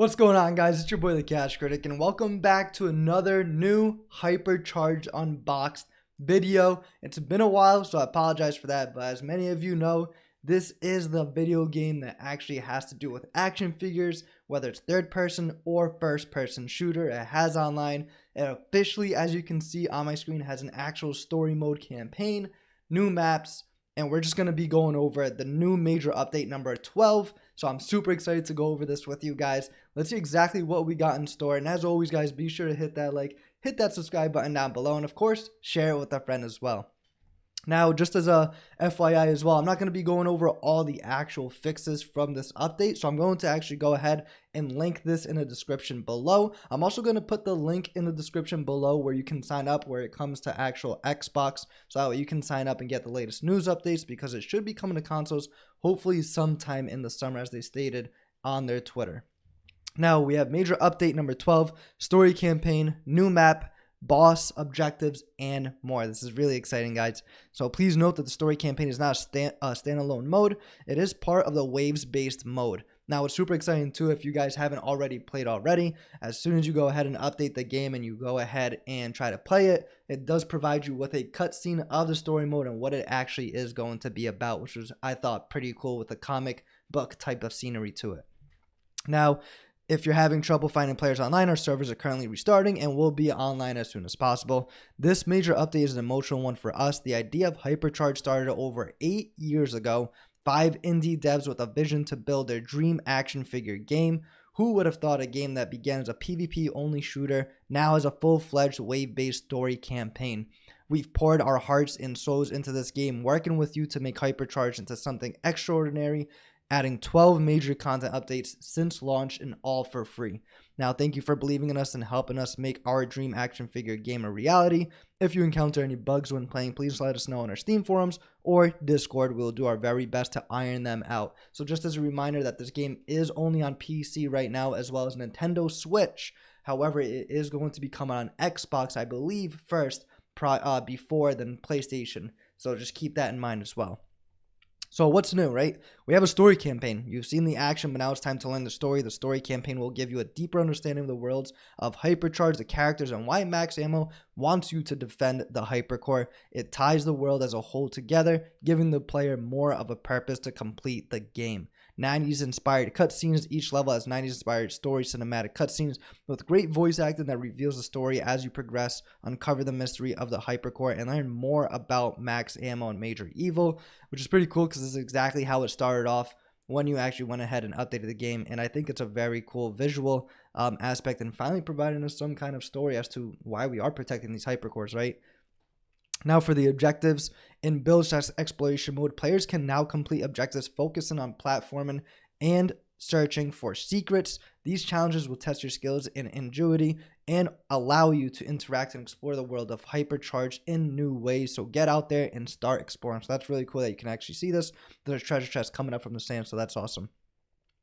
What's going on, guys? It's your boy the Cash Critic, and welcome back to another new Hypercharged Unboxed video. It's been a while, so I apologize for that, but as many of you know, this is the video game that actually has to do with action figures, whether it's third person or first person shooter. It has online. It officially, as you can see on my screen, has an actual story mode campaign, new maps, and we're just going to be going over the new major update number 12. So I'm super excited to go over this with you guys. Let's see exactly what we got in store. And as always, guys, be sure to hit that like, hit that subscribe button down below, and of course, share it with a friend as well. Now, just as a FYI as well, I'm not going to be going over all the actual fixes from this update, so I'm going to actually go ahead and link this in the description below. I'm also going to put the link in the description below where you can sign up where it comes to actual Xbox, so that way you can sign up and get the latest news updates, because it should be coming to consoles hopefully sometime in the summer, as they stated on their Twitter. Now, we have major update number 12, story campaign, new map, boss objectives, and more. This is really exciting, guys. So please note that the story campaign is not a standalone mode. It is part of the waves based mode. Now, it's super exciting too if you guys haven't already played already. As soon as you go ahead and update the game and you go ahead and try to play it, it does provide you with a cutscene of the story mode and what it actually is going to be about, which was, I thought, pretty cool with the comic book type of scenery to it. Now, if you're having trouble finding players online, our servers are currently restarting and will be online as soon as possible. This major update is an emotional one for us. The idea of Hypercharged started over 8 years ago. 5 indie devs with a vision to build their dream action figure game. Who would have thought a game that began as a PvP only shooter now has a full-fledged wave-based story campaign? We've poured our hearts and souls into this game, working with you to make Hypercharged into something extraordinary, adding 12 major content updates since launch, and all for free. Now, thank you for believing in us and helping us make our dream action figure game a reality. If you encounter any bugs when playing, please let us know on our Steam forums or Discord. We'll do our very best to iron them out. So just as a reminder that this game is only on PC right now, as well as Nintendo Switch. However, it is going to be coming on Xbox, I believe, first, before then PlayStation. So just keep that in mind as well. So what's new, right? We have a story campaign. You've seen the action, but now it's time to learn the story. The story campaign will give you a deeper understanding of the worlds of Hypercharged, the characters, and why Max Ammo wants you to defend the Hypercore. It ties the world as a whole together, giving the player more of a purpose to complete the game. 90s inspired cutscenes. Each level has 90s inspired story cinematic cutscenes with great voice acting that reveals the story as you progress, uncover the mystery of the Hypercore, and learn more about Max Ammo and Major Evil, which is pretty cool because this is exactly how it started off when you actually went ahead and updated the game. And I think it's a very cool visual aspect, and finally providing us some kind of story as to why we are protecting these Hypercores, right? Now for the objectives. In build/exploration mode, players can now complete objectives focusing on platforming and searching for secrets. These challenges will test your skills and ingenuity and allow you to interact and explore the world of Hypercharged in new ways. So get out there and start exploring. So that's really cool that you can actually see this. There's treasure chests coming up from the sand, so that's awesome.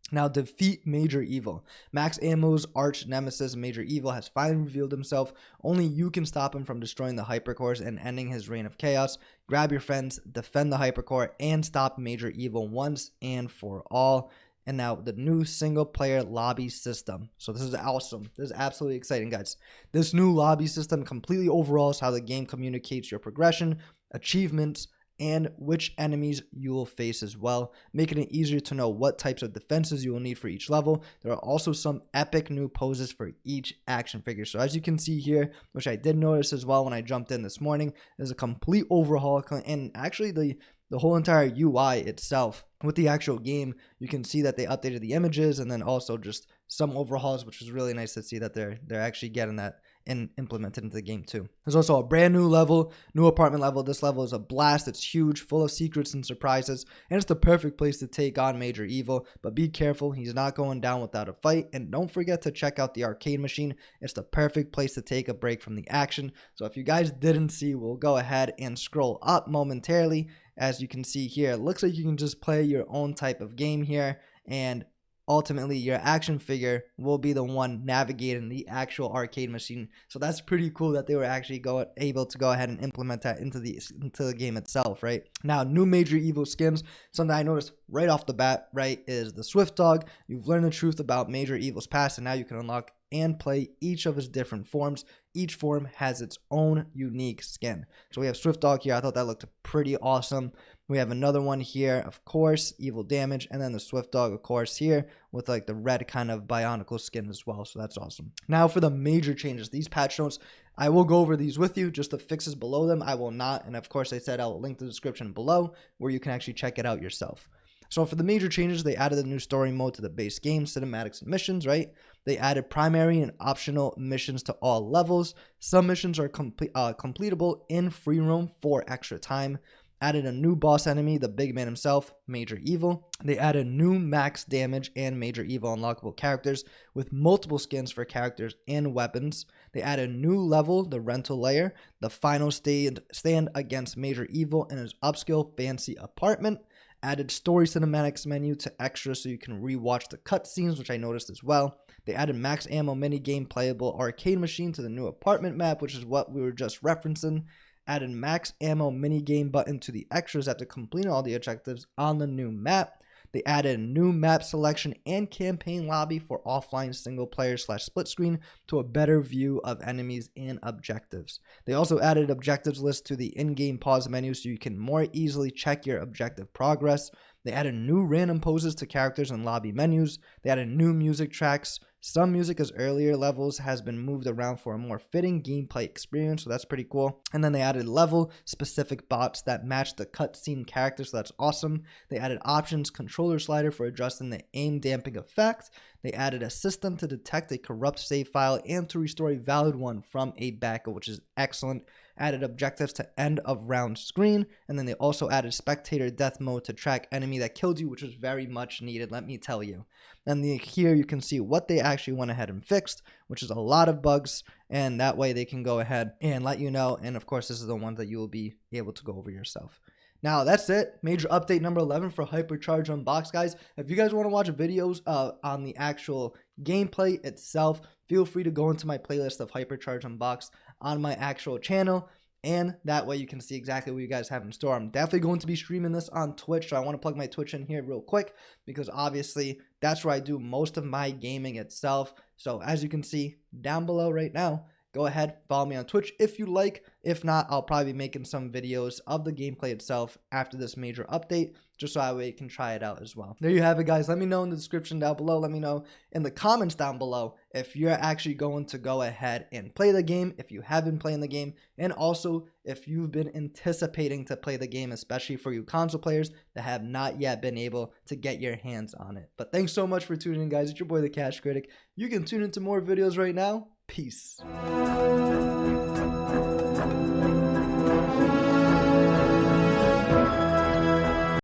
Now, defeat Major Evil. Max Ammo's arch nemesis, Major Evil, has finally revealed himself. Only you can stop him from destroying the Hypercores and ending his reign of chaos. Grab your friends, defend the Hypercore, and stop Major Evil once and for all. And now, the new single-player lobby system. So this is awesome. This is absolutely exciting, guys. This new lobby system completely overhauls how the game communicates your progression, achievements, and which enemies you will face as well, making it easier to know what types of defenses you will need for each level. There are also some epic new poses for each action figure. So as you can see here, which I did notice as well when I jumped in this morning, there's a complete overhaul, and actually the whole entire UI itself with the actual game. You can see that they updated the images, and then also just some overhauls, which is really nice to see that they're actually getting that and implemented into the game too. There's also a brand new level, new apartment level. This level is a blast. It's huge, full of secrets and surprises, and it's the perfect place to take on Major Evil. But be careful, he's not going down without a fight. And don't forget to check out the arcade machine. It's the perfect place to take a break from the action. So if you guys didn't see, we'll go ahead and scroll up momentarily. As you can see here, it looks like you can just play your own type of game here, and ultimately your action figure will be the one navigating the actual arcade machine. So that's pretty cool that they were actually able to go ahead and implement that into the game itself, right? Now, new Major Evil skins, something I noticed right off the bat, right, is the Swift Dog. You've learned the truth about Major Evil's past, and now you can unlock and play each of his different forms. Each form has its own unique skin. So we have Swift Dog here. I thought that looked pretty awesome. We have another one here, of course, Evil Damage, and then the Swift Dog, of course, here with like the red kind of Bionicle skin as well. So that's awesome. Now for the major changes, these patch notes, I will go over these with you. Just the fixes below them, I will not. And of course, I said I'll link the description below where you can actually check it out yourself. So for the major changes, they added a new story mode to the base game, cinematics and missions, right? They added primary and optional missions to all levels. Some missions are completable in free roam for extra time. Added a new boss enemy, the big man himself, Major Evil. They added new max damage and Major Evil unlockable characters with multiple skins for characters and weapons. They added a new level, the rental layer, the final stand against Major Evil in his upscale fancy apartment. Added story cinematics menu to extra so you can rewatch the cutscenes, which I noticed as well. They added max ammo minigame playable arcade machine to the new apartment map, which is what we were just referencing. Added max ammo minigame button to the extras after completing all the objectives on the new map. They added a new map selection and campaign lobby for offline single player / split screen to a better view of enemies and objectives. They also added objectives list to the in-game pause menu so you can more easily check your objective progress. They added new random poses to characters and lobby menus. They added new music tracks. Some music as earlier levels has been moved around for a more fitting gameplay experience, so that's pretty cool. And then they added level-specific bots that match the cutscene characters, so that's awesome. They added options controller slider for adjusting the aim damping effect. They added a system to detect a corrupt save file and to restore a valid one from a backup, which is excellent. Added objectives to end of round screen, and then they also added spectator death mode to track enemy that killed you, which was very much needed, let me tell you. And here you can see what they actually went ahead and fixed, which is a lot of bugs, and that way they can go ahead and let you know. And of course, this is the one that you will be able to go over yourself. Now, that's it. Major update number 11 for Hypercharge Unboxed, guys. If you guys want to watch videos on the actual gameplay itself, feel free to go into my playlist of Hypercharge Unboxed on my actual channel. And that way you can see exactly what you guys have in store. I'm definitely going to be streaming this on Twitch, so I want to plug my Twitch in here real quick because obviously that's where I do most of my gaming itself. So as you can see down below right now, go ahead, follow me on Twitch if you like. If not, I'll probably be making some videos of the gameplay itself after this major update, just so that way you can try it out as well. There you have it, guys. Let me know in the description down below. Let me know in the comments down below if you're actually going to go ahead and play the game, if you have been playing the game, and also if you've been anticipating to play the game, especially for you console players that have not yet been able to get your hands on it. But thanks so much for tuning in, guys. It's your boy, the Cash Critic. You can tune into more videos right now. Peace.